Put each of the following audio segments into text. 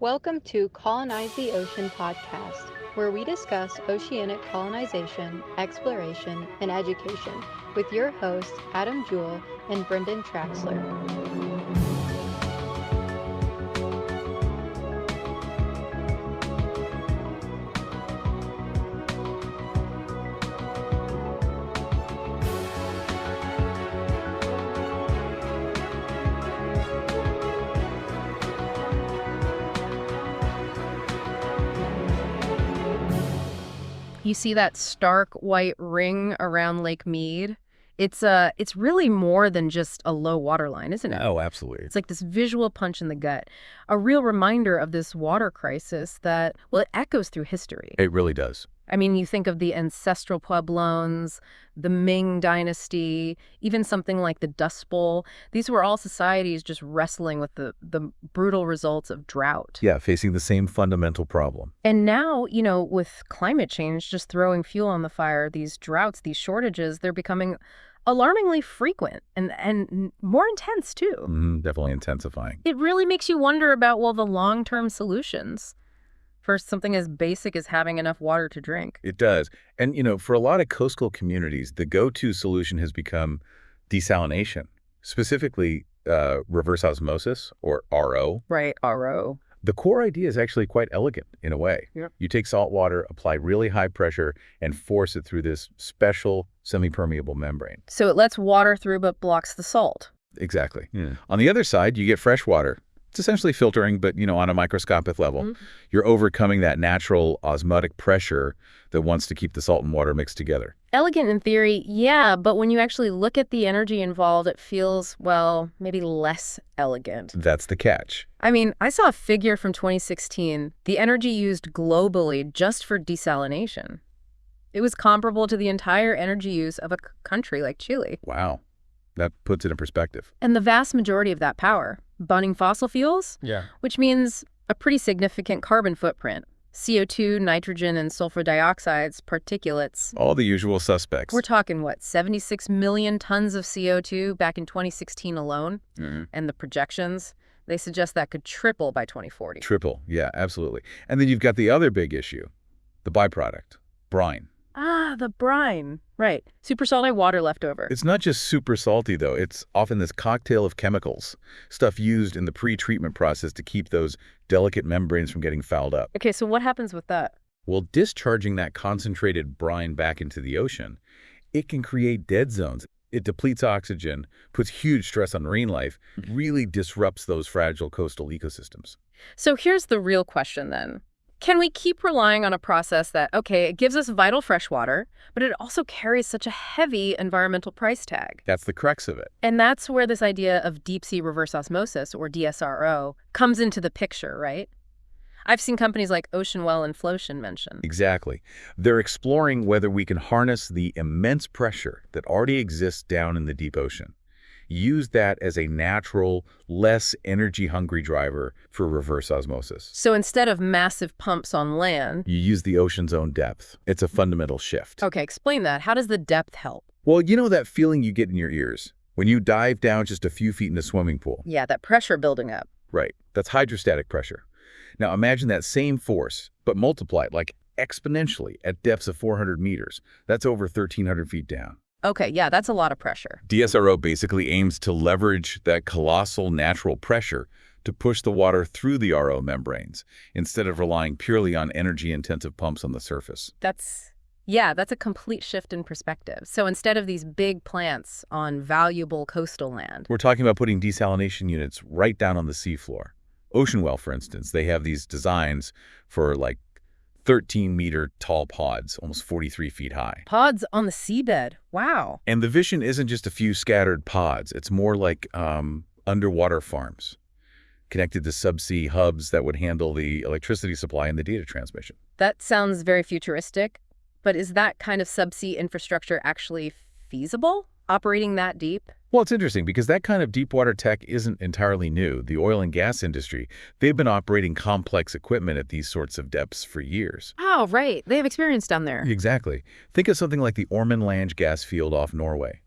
Welcome to Colonize the Ocean podcast, where we discuss oceanic colonization, exploration, and education with your hosts Adam Jewell and Brendan Traxler. You see that stark white ring around Lake Mead? It's really more than just a low water line, isn't it? Oh, absolutely. It's like this visual punch in the gut, a real reminder of this water crisis that, well, it echoes through history. It really does. I mean, you think of the ancestral Pueblones, the Ming Dynasty, even something like the Dust Bowl. These were all societies just wrestling with the brutal results of drought. Yeah, facing the same fundamental problem. And now, with climate change just throwing fuel on the fire, these droughts, these shortages, they're becoming alarmingly frequent and more intense, too. Definitely intensifying. It really makes you wonder about, well, the long-term solutions for something as basic as having enough water to drink. It does. And, for a lot of coastal communities, the go-to solution has become desalination, specifically reverse osmosis, or RO. Right, RO. The core idea is actually quite elegant in a way. Yeah. You take salt water, apply really high pressure, and force it through this special semi-permeable membrane. So it lets water through but blocks the salt. Exactly. Yeah. On the other side, you get fresh water. It's essentially filtering, but, on a microscopic level. You're overcoming that natural osmotic pressure that wants to keep the salt and water mixed together. Elegant in theory, yeah, but when you actually look at the energy involved, it feels, well, maybe less elegant. That's the catch. I mean, I saw a figure from 2016, the energy used globally just for desalination. It was comparable to the entire energy use of a country like Chile. Wow. That puts it in perspective. And the vast majority of that power, burning fossil fuels, which means a pretty significant carbon footprint. CO2, nitrogen, and sulfur dioxides, particulates. All the usual suspects. We're talking, 76 million tons of CO2 back in 2016 alone? And the projections, they suggest that could triple by 2040. Triple, yeah, absolutely. And then you've got the other big issue, the byproduct, brine. Ah, the brine. Right. Super salty water left over. It's not just super salty, though. It's often this cocktail of chemicals, stuff used in the pre-treatment process to keep those delicate membranes from getting fouled up. Okay, so what happens with that? Well, discharging that concentrated brine back into the ocean, it can create dead zones. It depletes oxygen, puts huge stress on marine life, really disrupts those fragile coastal ecosystems. So here's the real question then. Can we keep relying on a process that, okay, it gives us vital fresh water, but it also carries such a heavy environmental price tag? That's the crux of it. And that's where this idea of deep-sea reverse osmosis, or DSRO, comes into the picture, right? I've seen companies like Ocean Well and Flotion mentioned. Exactly. They're exploring whether we can harness the immense pressure that already exists down in the deep ocean. Use that as a natural, less energy-hungry driver for reverse osmosis. So instead of massive pumps on land, you use the ocean's own depth. It's a fundamental shift. Okay, explain that. How does the depth help? Well, that feeling you get in your ears when you dive down just a few feet in a swimming pool. Yeah, that pressure building up. Right. That's hydrostatic pressure. Now imagine that same force, but multiplied exponentially at depths of 400 meters. That's over 1,300 feet down. Okay, yeah, that's a lot of pressure. DSRO basically aims to leverage that colossal natural pressure to push the water through the RO membranes instead of relying purely on energy-intensive pumps on the surface. That's a complete shift in perspective. So instead of these big plants on valuable coastal land, we're talking about putting desalination units right down on the seafloor. Ocean Well, for instance, they have these designs for 13-meter tall pods, almost 43 feet high. Pods on the seabed. Wow. And the vision isn't just a few scattered pods. It's more like underwater farms connected to subsea hubs that would handle the electricity supply and the data transmission. That sounds very futuristic, but is that kind of subsea infrastructure actually feasible, operating that deep? Well, it's interesting because that kind of deep water tech isn't entirely new. The oil and gas industry, they've been operating complex equipment at these sorts of depths for years. Oh, right. They have experience down there. Exactly. Think of something like the Ormen Lange gas field off Norway.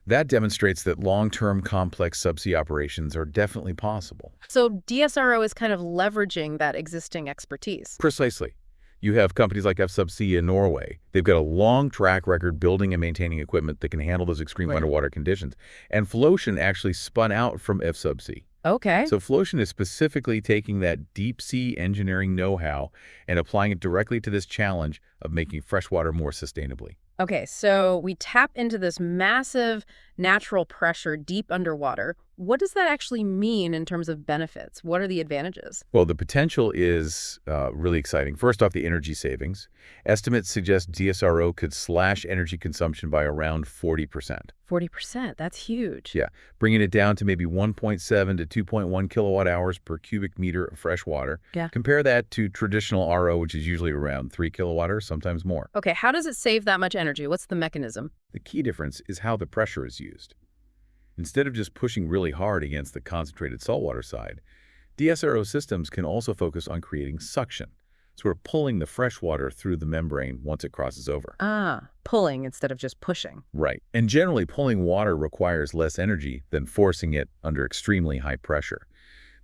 That demonstrates that long-term complex subsea operations are definitely possible. So DSRO is kind of leveraging that existing expertise. Precisely. You have companies like F-Subsea in Norway. They've got a long track record building and maintaining equipment that can handle those extreme Right. underwater conditions. And Flotion actually spun out from F-Subsea. Okay. So Flotion is specifically taking that deep-sea engineering know-how and applying it directly to this challenge of making freshwater more sustainably. Okay, so we tap into this massive natural pressure deep underwater. What does that actually mean in terms of benefits? What are the advantages? Well, the potential is really exciting. First off, the energy savings. Estimates suggest DSRO could slash energy consumption by around 40%. 40%, that's huge. Yeah, bringing it down to maybe 1.7 to 2.1 kilowatt hours per cubic meter of fresh water. Yeah. Compare that to traditional RO, which is usually around 3 kilowatt hours, sometimes more. Okay, how does it save that much energy? What's the mechanism? The key difference is how the pressure is used. Instead of just pushing really hard against the concentrated saltwater side, DSRO systems can also focus on creating suction, sort of pulling the fresh water through the membrane once it crosses over. Ah, pulling instead of just pushing. Right. And generally, pulling water requires less energy than forcing it under extremely high pressure.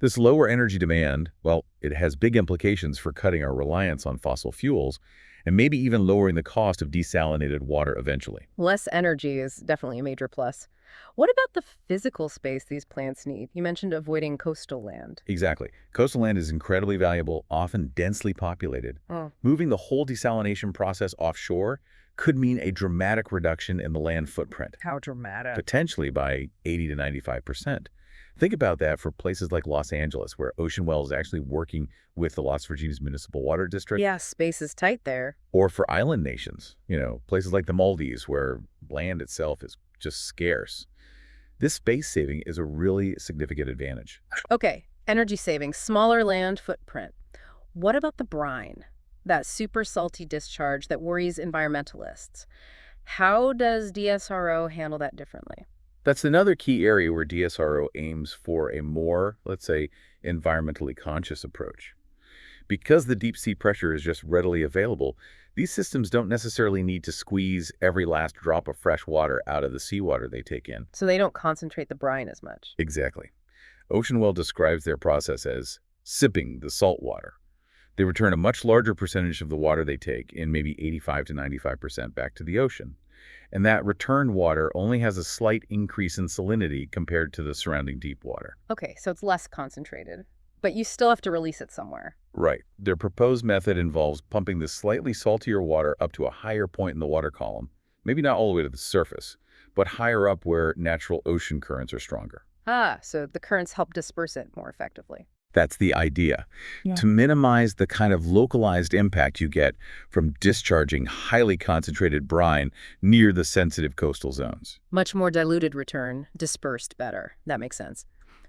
This lower energy demand, well, it has big implications for cutting our reliance on fossil fuels and maybe even lowering the cost of desalinated water eventually. Less energy is definitely a major plus. What about the physical space these plants need? You mentioned avoiding coastal land. Exactly. Coastal land is incredibly valuable, often densely populated. Oh. Moving the whole desalination process offshore could mean a dramatic reduction in the land footprint, How dramatic. potentially by 80 to 95%. Think about that for places like Los Angeles, where Ocean Well is actually working with the Las Virgenes Municipal Water District, Yeah, space is tight there. or for island nations, places like the Maldives, where land itself is just scarce. This space saving is a really significant advantage. Okay, energy savings, smaller land footprint. What about the brine? That super salty discharge that worries environmentalists. How does DSRO handle that differently? That's another key area where DSRO aims for a more, let's say, environmentally conscious approach. Because the deep sea pressure is just readily available, these systems don't necessarily need to squeeze every last drop of fresh water out of the seawater they take in. So they don't concentrate the brine as much. Exactly. Ocean Well describes their process as sipping the salt water. They return a much larger percentage of the water they take, in maybe 85 to 95%, back to the ocean. And that returned water only has a slight increase in salinity compared to the surrounding deep water. Okay, so it's less concentrated, but you still have to release it somewhere. Right. Their proposed method involves pumping the slightly saltier water up to a higher point in the water column, maybe not all the way to the surface, but higher up where natural ocean currents are stronger. Ah, so the currents help disperse it more effectively. That's the idea, Yeah. to minimize the kind of localized impact you get from discharging highly concentrated brine near the sensitive coastal zones. Much more diluted return, dispersed better. That makes sense.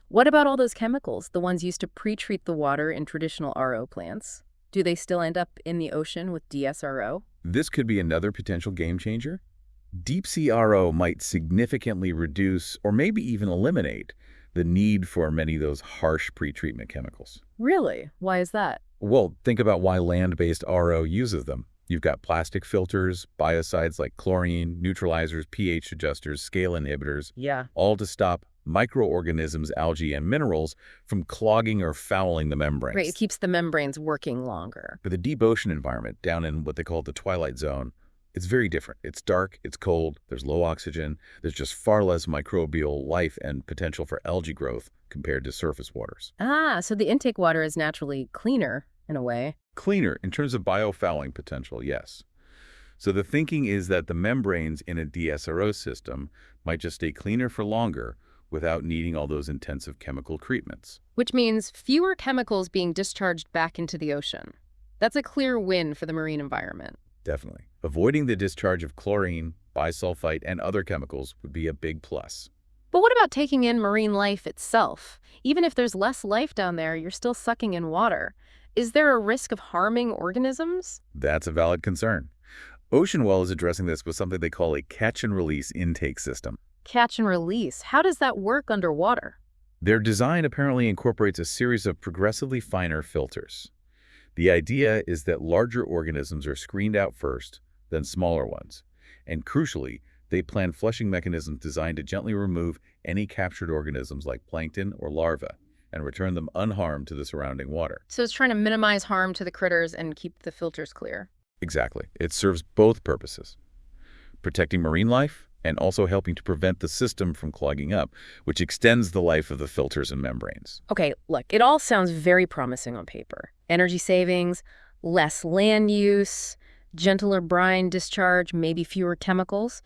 What about all those chemicals, the ones used to pre-treat the water in traditional RO plants? Do they still end up in the ocean with DSRO? This could be another potential game changer. Deep sea RO might significantly reduce or maybe even eliminate the need for many of those harsh pretreatment chemicals. Really? Why is that? Well, think about why land-based RO uses them. You've got plastic filters, biocides like chlorine, neutralizers, pH adjusters, scale inhibitors, Yeah. all to stop microorganisms, algae, and minerals from clogging or fouling the membranes. Right, it keeps the membranes working longer. For the deep ocean environment, down in what they call the twilight zone, it's very different. It's dark, it's cold, there's low oxygen, there's just far less microbial life and potential for algae growth compared to surface waters. Ah, so the intake water is naturally cleaner in a way. Cleaner in terms of biofouling potential, yes. So the thinking is that the membranes in a DSRO system might just stay cleaner for longer without needing all those intensive chemical treatments. Which means fewer chemicals being discharged back into the ocean. That's a clear win for the marine environment. Definitely. Avoiding the discharge of chlorine, bisulfite, and other chemicals would be a big plus. But what about taking in marine life itself? Even if there's less life down there, you're still sucking in water. Is there a risk of harming organisms? That's a valid concern. Ocean Well is addressing this with something they call a catch-and-release intake system. Catch and release. How does that work underwater? Their design apparently incorporates a series of progressively finer filters. The idea is that larger organisms are screened out first, then smaller ones. And crucially, They plan flushing mechanisms designed to gently remove any captured organisms like plankton or larvae and return them unharmed to the surrounding water. So it's trying to minimize harm to the critters and keep the filters clear. Exactly. It serves both purposes, protecting marine life and also helping to prevent the system from clogging up, which extends the life of the filters and membranes. Okay, look, it all sounds very promising on paper. Energy savings, less land use, gentler brine discharge, maybe fewer chemicals.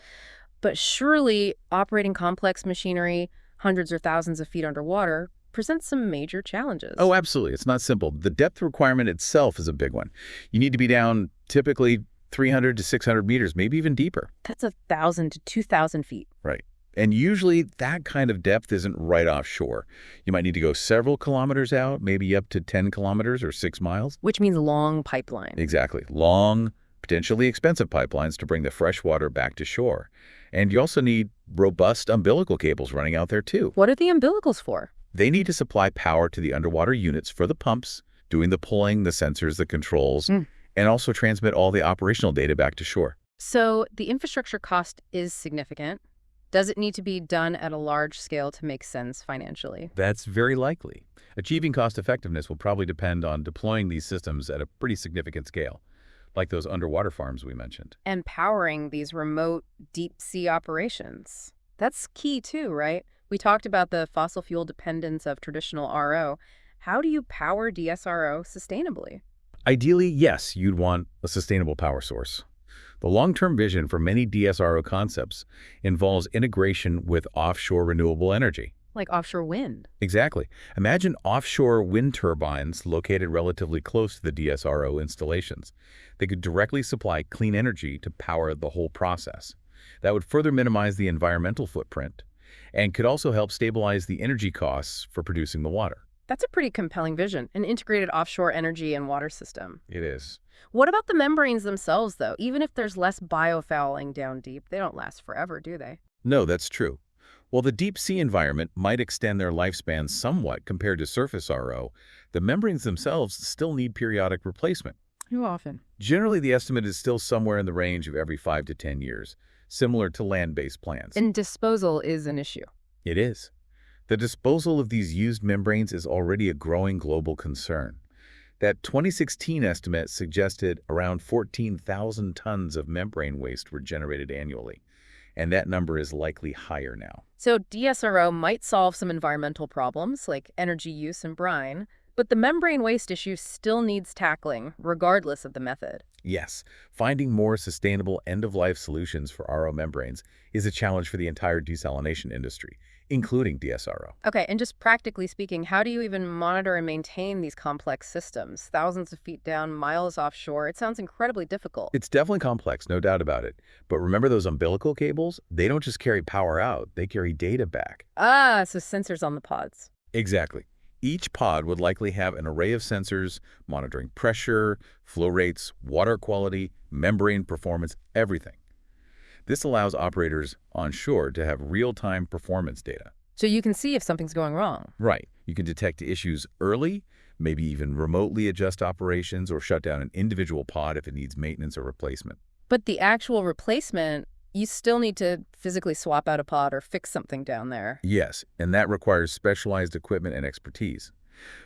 But surely operating complex machinery, hundreds or thousands of feet underwater, presents some major challenges. Oh, absolutely. It's not simple. The depth requirement itself is a big one. You need to be down typically 300 to 600 meters, maybe even deeper. That's 1,000 to 2,000 feet. Right. And usually that kind of depth isn't right offshore. You might need to go several kilometers out, maybe up to 10 kilometers or 6 miles. Which means long pipeline. Exactly. Long, potentially expensive pipelines to bring the fresh water back to shore. And you also need robust umbilical cables running out there too. What are the umbilicals for? They need to supply power to the underwater units for the pumps, doing the pulling, the sensors, the controls, and also transmit all the operational data back to shore. So the infrastructure cost is significant. Does it need to be done at a large scale to make sense financially? That's very likely. Achieving cost effectiveness will probably depend on deploying these systems at a pretty significant scale, like those underwater farms we mentioned. And powering these remote deep sea operations. That's key too, right? We talked about the fossil fuel dependence of traditional RO. How do you power DSRO sustainably? Ideally, yes, you'd want a sustainable power source. The long-term vision for many DSRO concepts involves integration with offshore renewable energy. Like offshore wind. Exactly. Imagine offshore wind turbines located relatively close to the DSRO installations. They could directly supply clean energy to power the whole process. That would further minimize the environmental footprint and could also help stabilize the energy costs for producing the water. That's a pretty compelling vision, an integrated offshore energy and water system. It is. What about the membranes themselves, though? Even if there's less biofouling down deep, they don't last forever, do they? No, that's true. While the deep sea environment might extend their lifespan somewhat compared to surface RO, the membranes themselves still need periodic replacement. How often? Generally, the estimate is still somewhere in the range of every 5 to 10 years, similar to land-based plants. And disposal is an issue. It is. The disposal of these used membranes is already a growing global concern. That 2016 estimate suggested around 14,000 tons of membrane waste were generated annually, and that number is likely higher now. So DSRO might solve some environmental problems like energy use and brine, but the membrane waste issue still needs tackling, regardless of the method. Yes, finding more sustainable end-of-life solutions for RO membranes is a challenge for the entire desalination industry, including DSRO. Okay, and just practically speaking, how do you even monitor and maintain these complex systems? Thousands of feet down, miles offshore. It sounds incredibly difficult. It's definitely complex, no doubt about it. But remember those umbilical cables? They don't just carry power out, they carry data back. Ah, so sensors on the pods. Exactly. Each pod would likely have an array of sensors monitoring pressure, flow rates, water quality, membrane performance, everything. This allows operators on shore to have real-time performance data. So you can see if something's going wrong. Right. You can detect issues early, maybe even remotely adjust operations or shut down an individual pod if it needs maintenance or replacement. But the actual replacement, you still need to physically swap out a pod or fix something down there. Yes, and that requires specialized equipment and expertise.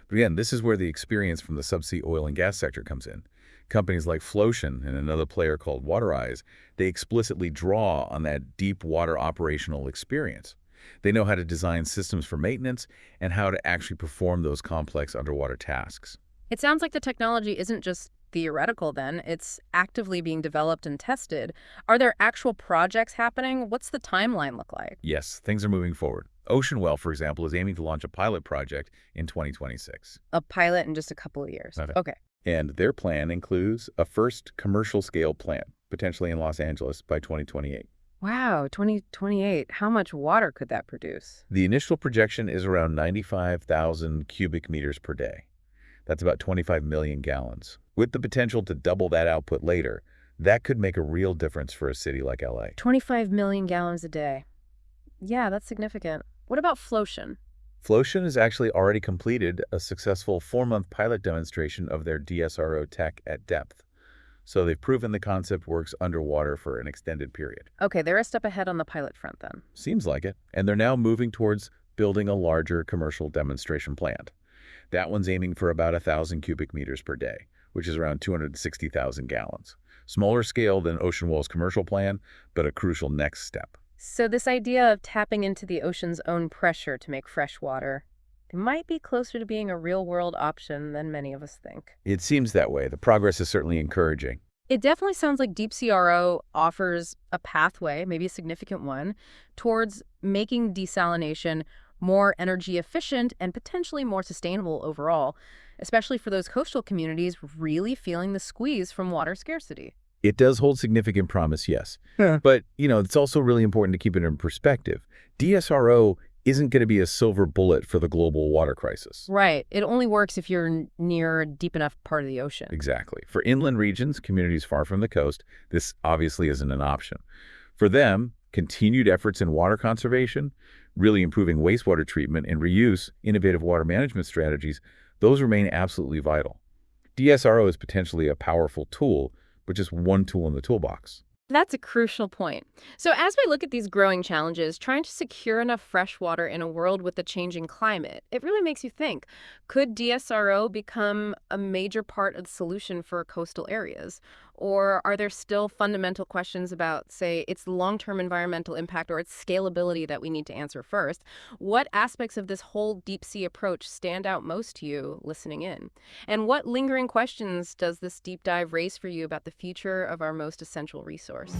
But again, this is where the experience from the subsea oil and gas sector comes in. Companies like Flotion and another player called Colonize, they explicitly draw on that deep water operational experience. They know how to design systems for maintenance and how to actually perform those complex underwater tasks. It sounds like the technology isn't just theoretical then, it's actively being developed and tested. Are there actual projects happening? What's the timeline look like? Yes, things are moving forward. Ocean Well, for example, is aiming to launch a pilot project in 2026. A pilot in just a couple of years. Okay. And their plan includes a first commercial-scale plant, potentially in Los Angeles by 2028. Wow, 2028. How much water could that produce? The initial projection is around 95,000 cubic meters per day. That's about 25 million gallons. With the potential to double that output later, that could make a real difference for a city like LA. 25 million gallons a day. Yeah, that's significant. What about Flotion? Flotion has actually already completed a successful 4-month pilot demonstration of their DSRO tech at depth. So they've proven the concept works underwater for an extended period. Okay, they're a step ahead on the pilot front then. Seems like it. And they're now moving towards building a larger commercial demonstration plant. That one's aiming for about 1,000 cubic meters per day, which is around 260,000 gallons. Smaller scale than Ocean Wall's commercial plan, but a crucial next step. So this idea of tapping into the ocean's own pressure to make fresh water, it might be closer to being a real-world option than many of us think. It seems that way. The progress is certainly encouraging. It definitely sounds like DSRO offers a pathway, maybe a significant one, towards making desalination more energy efficient and potentially more sustainable overall, especially for those coastal communities really feeling the squeeze from water scarcity. It does hold significant promise, yes. Yeah. But, it's also really important to keep it in perspective. DSRO isn't going to be a silver bullet for the global water crisis. Right. It only works if you're near a deep enough part of the ocean. Exactly. For inland regions, communities far from the coast, this obviously isn't an option. For them, continued efforts in water conservation, really improving wastewater treatment and reuse, innovative water management strategies, those remain absolutely vital. DSRO is potentially a powerful tool, but just one tool in the toolbox. That's a crucial point. So as we look at these growing challenges, trying to secure enough fresh water in a world with a changing climate, it really makes you think, could DSRO become a major part of the solution for coastal areas? Or are there still fundamental questions about, say, its long-term environmental impact or its scalability that we need to answer first? What aspects of this whole deep sea approach stand out most to you listening in? And what lingering questions does this deep dive raise for you about the future of our most essential resource?